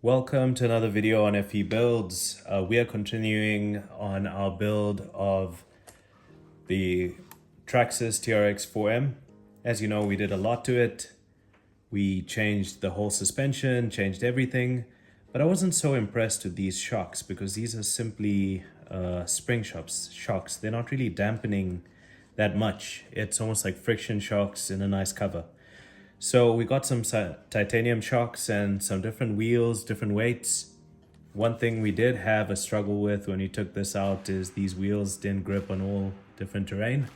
Welcome to another video on FE Builds. We are continuing on our build of the Traxxas Trx4m. As you know, we did a lot to it. We changed the whole suspension, changed everything, but I wasn't so impressed with these shocks because these are simply spring shocks. They're not really dampening that much. It's almost like friction shocks in a nice cover. So we got some titanium shocks and some different wheels, different weights. One thing we did have a struggle with when we took this out is these wheels didn't grip on all different terrain.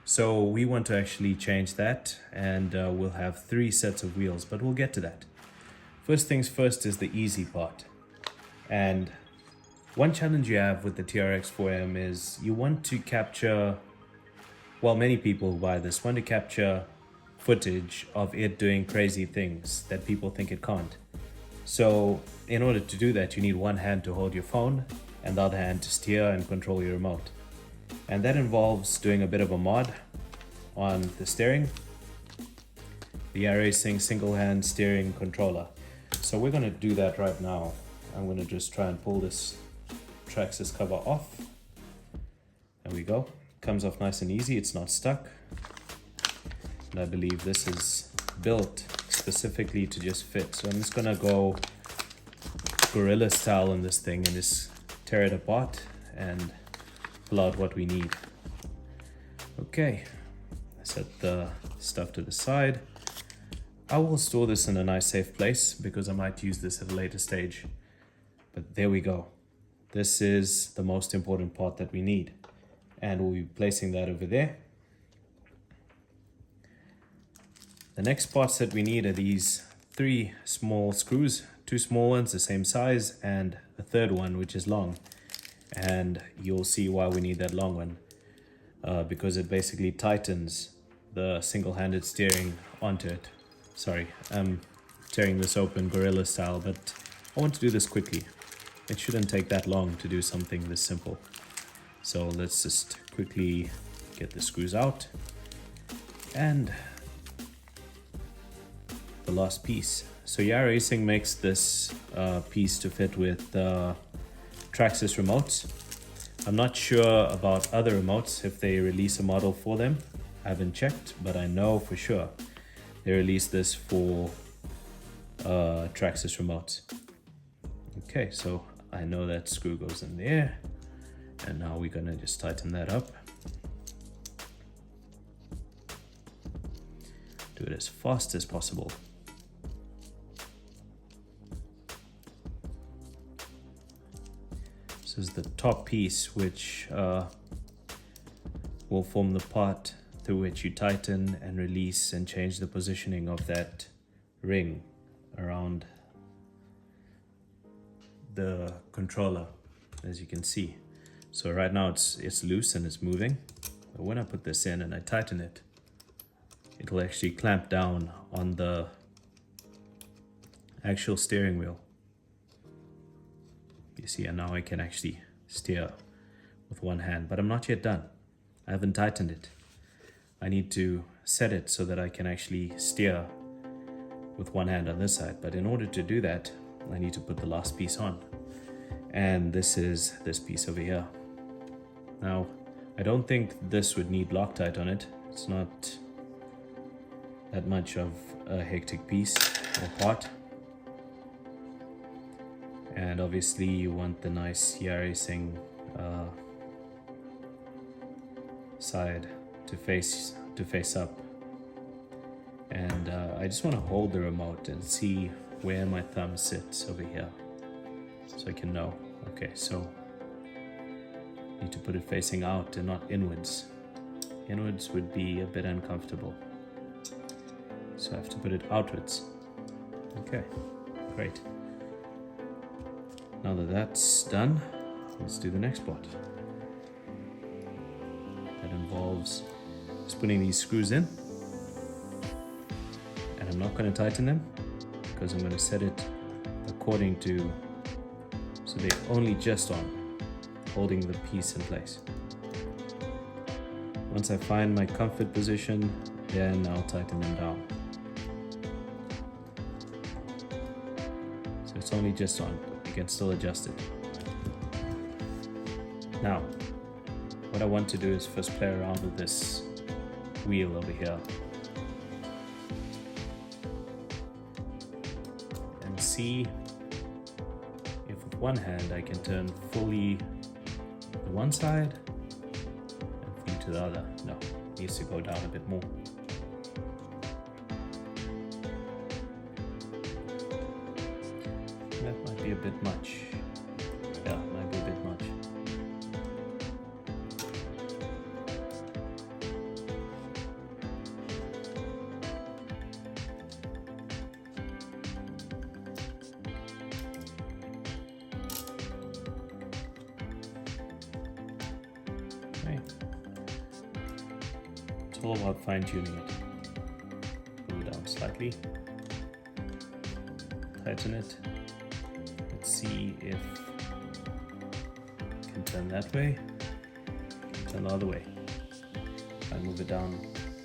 So we want to actually change that, and we'll have 3 sets of wheels, but we'll get to that. First things first is the easy part. And one challenge you have with the Trx4m is you want to capture, well, many people who buy this want to capture footage of it doing crazy things that people think it can't. So in order to do that, you need one hand to hold your phone and the other hand to steer and control your remote. And that involves doing a bit of a mod on the steering, the iRacing single hand steering controller. So we're going to do that right now. I'm going to just try and pull this Traxxas cover off. There we go. Comes off nice and easy. It's not stuck. And I believe this is built specifically to just fit. So I'm just gonna go gorilla style on this thing and just tear it apart and pull out what we need. Okay, I set the stuff to the side. I will store this in a nice safe place because I might use this at a later stage. But there we go. This is the most important part that we need. And we'll be placing that over there. The next parts that we need are these 3 small screws, 2 small ones the same size and a third one which is long, and you'll see why we need that long one, because it basically tightens the single-handed steering onto it. Sorry, I'm tearing this open gorilla style, but I want to do this quickly. It shouldn't take that long to do something this simple. So let's just quickly get the screws out and the last piece. So iRacing makes this piece to fit with Traxxas remotes. I'm not sure about other remotes if they release a model for them. I haven't checked, but I know for sure they released this for Traxxas remotes. Okay, so I know that screw goes in there, and now we're gonna just tighten that up. Do it as fast as possible. This is the top piece, which will form the part through which you tighten and release and change the positioning of that ring around the controller, as you can see. So right now it's loose and it's moving, but when I put this in and I tighten it, it'll actually clamp down on the actual steering wheel. You see, and now I can actually steer with one hand, but I'm not yet done. I haven't tightened it. I need to set it so that I can actually steer with one hand on this side. But in order to do that, I need to put the last piece on. And this is this piece over here. Now, I don't think this would need Loctite on it. It's not that much of a hectic piece or part. And obviously you want the nice iRacing side to face up. And I just want to hold the remote and see where my thumb sits over here, so I can know. Okay, so I need to put it facing out and not inwards. Inwards would be a bit uncomfortable, so I have to put it outwards. Okay, great. Now that that's done, let's do the next part. That involves just putting these screws in. And I'm not going to tighten them because I'm going to set it according to, so they're only just on, holding the piece in place. Once I find my comfort position, then I'll tighten them down. So It's only just on. You can still adjust it. Now, what I want to do is first play around with this wheel over here and see if with one hand I can turn fully to one side and fully to the other. No, it needs to go down a bit more. That might be a bit much. Yeah, might be a bit much. Okay. It's all about fine-tuning it. Pull it down slightly. Tighten it. Let's see if I can turn that way, turn the other way. I move it down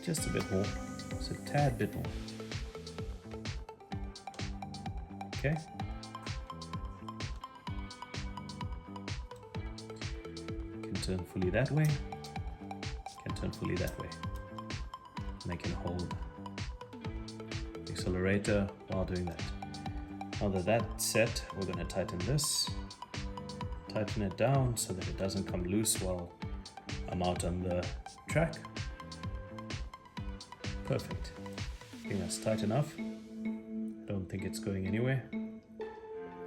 just a bit more, just a tad bit more. Okay. Can turn fully that way, can turn fully that way. And I can hold the accelerator while doing that. Now that that's set, we're going to tighten this, tighten it down so that it doesn't come loose while I'm out on the track. Perfect. I think that's tight enough. I don't think it's going anywhere.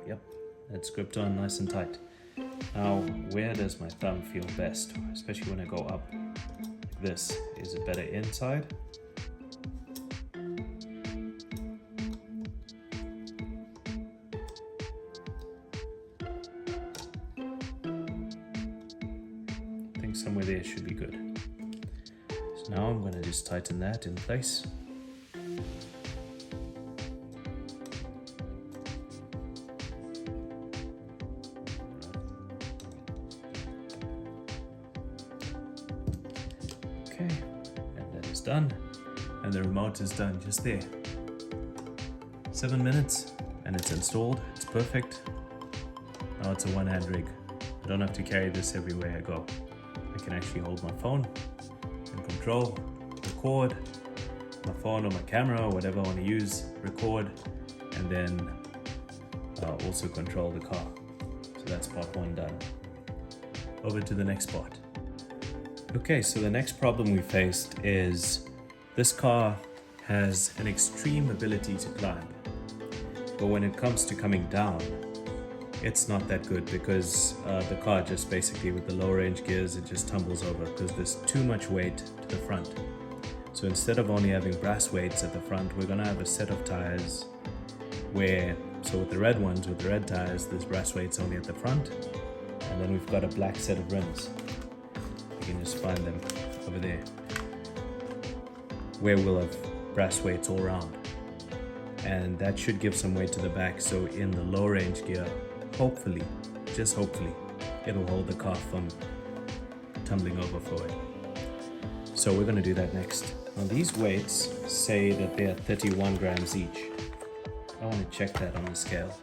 Yep, it's gripped on nice and tight. Now, where does my thumb feel best, especially when I go up like this? Is it better inside? Somewhere there should be good. So now I'm going to just tighten that in place. Okay, and that is done. And the remote is done just there. 7 minutes and it's installed. It's perfect. Now it's a one-hand rig. I don't have to carry this everywhere I go. I can actually hold my phone and control, record my phone or my camera or whatever I want to use, record, and then also control the car. So that's part one done. Over to the next part. Okay, so the next problem we faced is this car has an extreme ability to climb, but when it comes to coming down, it's not that good because the car just basically with the low range gears, it just tumbles over because there's too much weight to the front. So instead of only having brass weights at the front, we're gonna have a set of tires where, so with the red ones, with the red tires, there's brass weights only at the front. And then we've got a black set of rims. You can just find them over there, where we'll have brass weights all around. And that should give some weight to the back. So in the low range gear, hopefully, just hopefully, it'll hold the car from tumbling over forward. So we're going to do that next. Now these weights say that they are 31 grams each. I want to check that on the scale.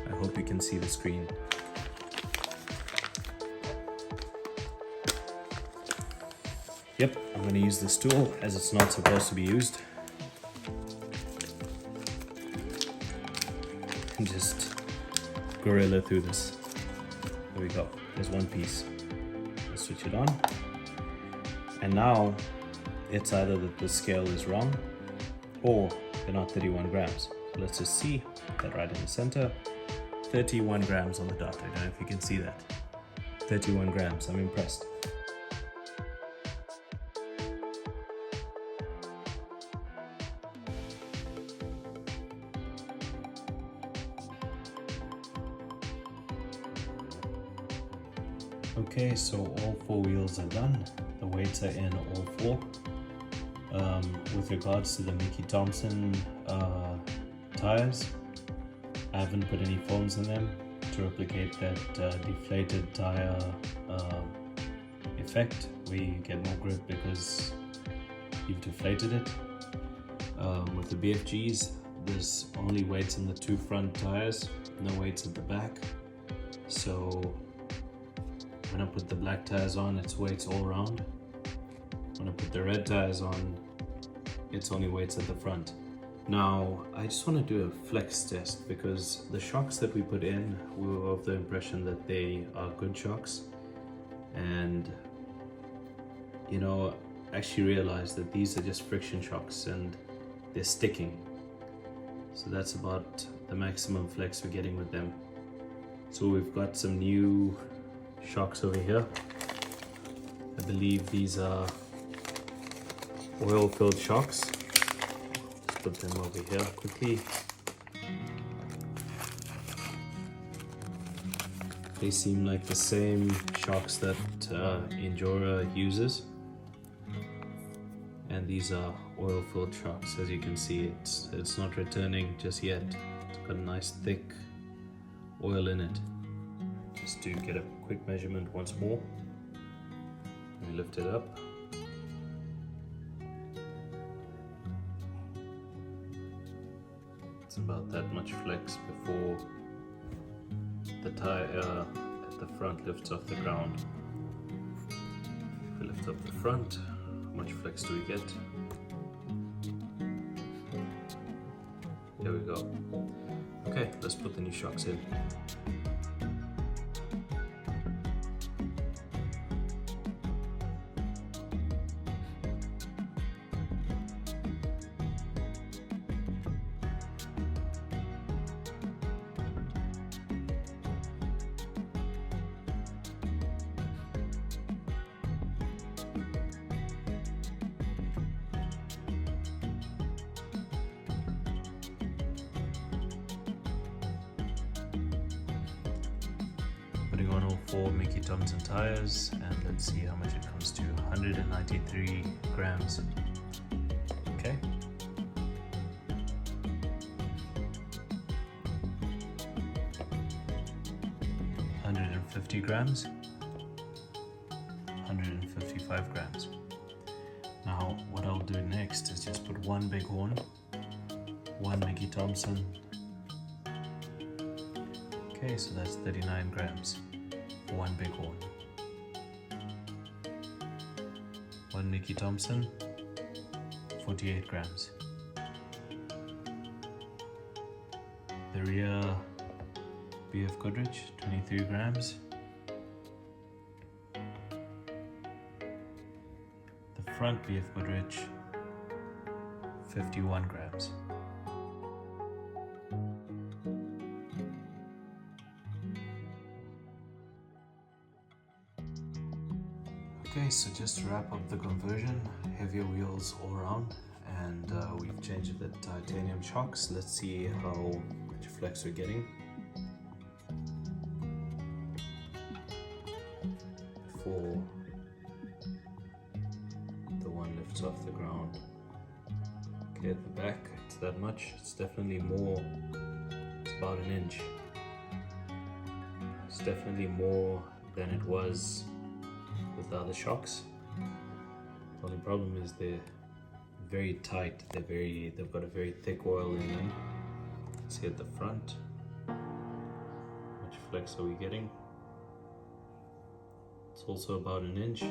I hope you can see the screen. Yep, I'm going to use this tool as it's not supposed to be used. And just gorilla through this. There we go. There's one piece. Let's switch it on. And now it's either that the scale is wrong or they're not 31 grams. So let's just see that right in the center. 31 grams on the dot. I don't know if you can see that. 31 grams. I'm impressed. Okay, so all four wheels are done. The weights are in all four. With regards to the Mickey Thompson tires, I haven't put any foams in them to replicate that deflated tire effect where you get more grip because you've deflated it. With the BFGs, there's only weights in the two front tires, no weights at the back. So when I put the black tires on, it's weights all around. When I put the red tires on, it's only weights at the front. Now, I just want to do a flex test because the shocks that we put in, we were of the impression that they are good shocks. And, you know, I actually realized that these are just friction shocks and they're sticking. So that's about the maximum flex we're getting with them. So we've got some new shocks over here. I believe these are oil-filled shocks. Let's put them over here quickly. They seem like the same shocks that Endura uses. And these are oil-filled shocks. As you can see, it's not returning just yet. It's got a nice thick oil in it. Just to get a quick measurement once more. Let me lift it up. It's about that much flex before the tire at the front lifts off the ground. If we lift up the front, how much flex do we get? There we go. Okay, let's put the new shocks in. Putting on all 4 Mickey Thompson tires, and let's see how much it comes to. 193 grams. Okay. $150 grams. 155 grams. Now what I'll do next is just put one big horn, one Mickey Thompson. Okay, so that's 39 grams for one big horn. One Mickey Thompson, 48 grams. The rear BF Goodrich, 23 grams. The front BF Goodrich, 51 grams. Okay, so just to wrap up the conversion, heavier wheels all around, and we've changed the titanium shocks. Let's see how much flex we're getting. Before the one lifts off the ground. Okay, at the back, it's that much. It's definitely more. It's about an inch. It's definitely more than it was with the other shocks. The only problem is they're very tight. They've got a very thick oil in them. See at the front, how much flex are we getting? It's also about an inch.